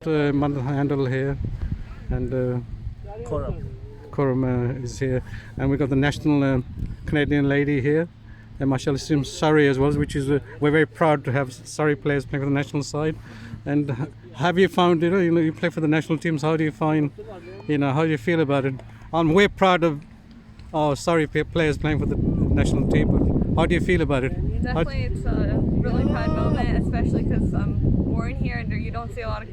Mannat Hundal here, and Khurram. Khurram is here, and we've got the national Canadian lady here, and mashallah from Surrey as well, which is we're very proud to have Surrey players playing for the national side. And have you found, you play for the national teams? How do you find, how do you feel about it? We're proud of our Surrey players playing for the national team. But how do you feel about it? Definitely, it's a really proud moment, especially because I'm born here and you don't see a lot of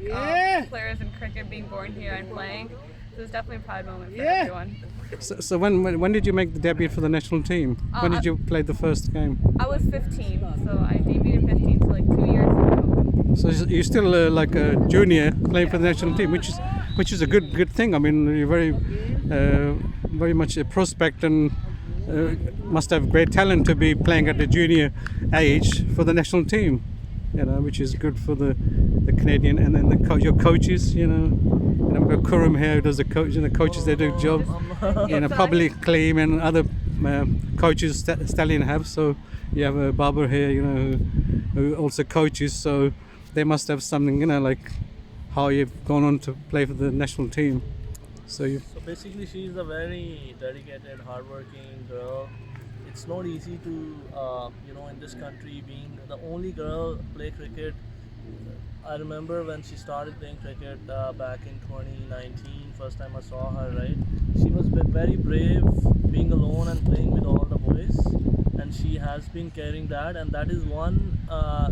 players in cricket being born here and playing. So it's definitely a proud moment for everyone. So when did you make the debut for the national team? When did you play the first game? I was 15, so I debuted at 15, so like 2 years ago. So you're still like a junior playing for the national team, which is a good thing. I mean, you're very much a prospect and must have great talent to be playing at the junior age for the national team. Which is good for the Canadian, and then your coaches. We've got Khurram here who does the coach, and the coaches they do a job. Probably Clean and other coaches Stallions have. So you have a Barber here, who also coaches. So they must have something, like how you've gone on to play for the national team. So basically, she's a very dedicated, hardworking girl. It's not easy to, in this country, being the only girl play cricket. I remember when she started playing cricket back in 2019, first time I saw her, right? She was very brave, being alone and playing with all the boys. And she has been carrying that, and that is one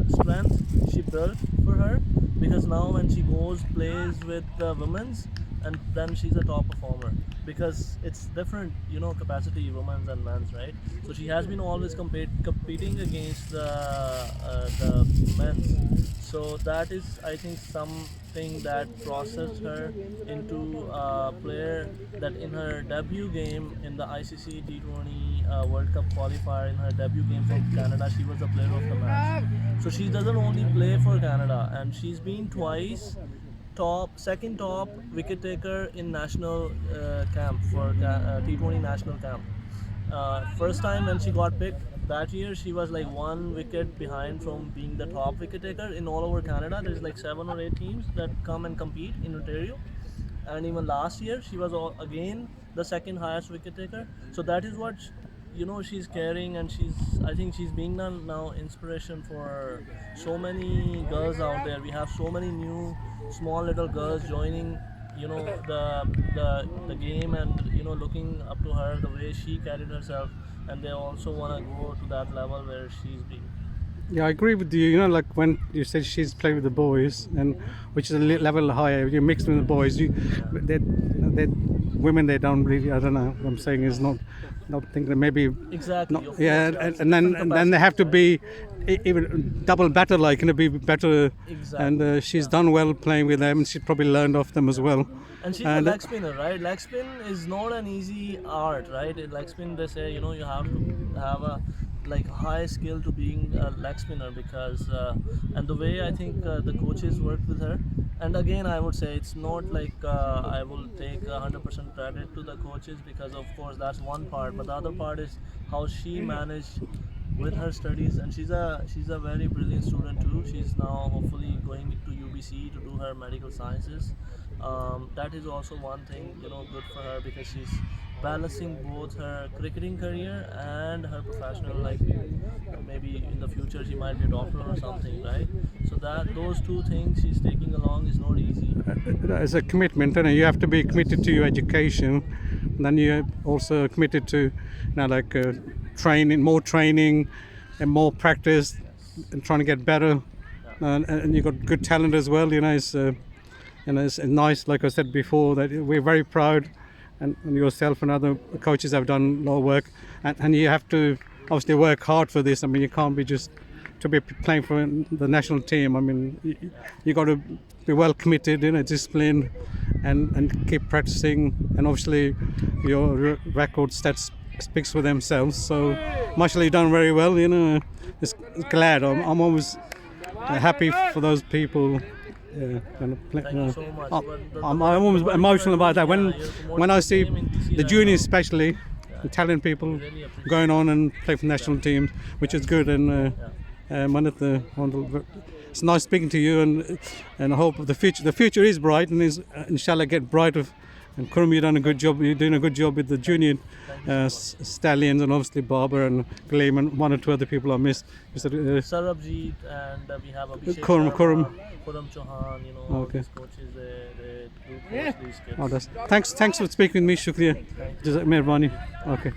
strength she built for her. Because now when she goes, plays with the women's, and then she's a top performer, because it's different, capacity, women's and men's, right? So she has been always competing against the men's. So that is, I think, something that processed her into a player that in her debut game in the ICC T20 World Cup qualifier, in her debut game for Canada, she was the player of the match. So she doesn't only play for Canada, and she's been twice second top wicket taker in national camp for T20 national camp. First time when she got picked that year, she was like 1 wicket behind from being the top wicket taker in all over Canada. There's like 7 or 8 teams that come and compete in Ontario, and even last year she was again the second highest wicket taker. So that is what she's carrying, and I think she's being now inspiration for so many girls out there. We have so many new small little girls joining the game, and looking up to her, the way she carried herself, and they also want to go to that level where she's been. Yeah, I agree with you. Like when you said she's playing with the boys, and which is a level higher. You mix with the boys. They women, they don't really. I don't know. What I'm saying is not thinking maybe exactly. Not, yeah, and then they have to be even double better, be better. Exactly. And she's done well playing with them, and she probably learned off them as well. And she's a leg spinner, right? Leg spin is not an easy art, right? In leg spin, they say you have to have a high skill to being a leg spinner, because and the way I think the coaches worked with her. And again, I would say it's not I will take 100% credit to the coaches, because of course that's one part, but the other part is how she managed with her studies. And she's a very brilliant student too. She's now hopefully going to UBC to do her medical sciences. That is also one thing good for her, because she's balancing both her cricketing career and her professional life. Maybe in the future she might be a doctor or something, right? So that those two things she's taking along is not easy. It's a commitment, and you have to be committed to your education. Then you're also committed to more training and more practice, and trying to get better. And you've got good talent as well. It's nice, like I said before, that we're very proud. And yourself and other coaches have done a lot of work, and you have to obviously work hard for this. I mean, you can't be just to be playing for the national team. I mean, you got to be well committed, disciplined, and keep practicing. And obviously, your record stats speaks for themselves. So, mashallah, you've done very well. It's glad. I'm always happy for those people. Thank you so much. I'm almost emotional about that. When I see the juniors, especially the talented people going on and play for national teams, which is good. And Mannat, it's nice speaking to you, and I hope the future is bright, and is inshallah get brighter. And Khurram, you've done a good job. You're doing a good job with the junior stallions, and obviously Barber and Gleam and one or two other people I missed. Sarabjeet, and we have Abhishek Khurram. Khurram Chauhan, all Okay. these coaches, they do coach these kids. Oh, thanks for speaking with me. Shukriya. Mehrbani. Okay.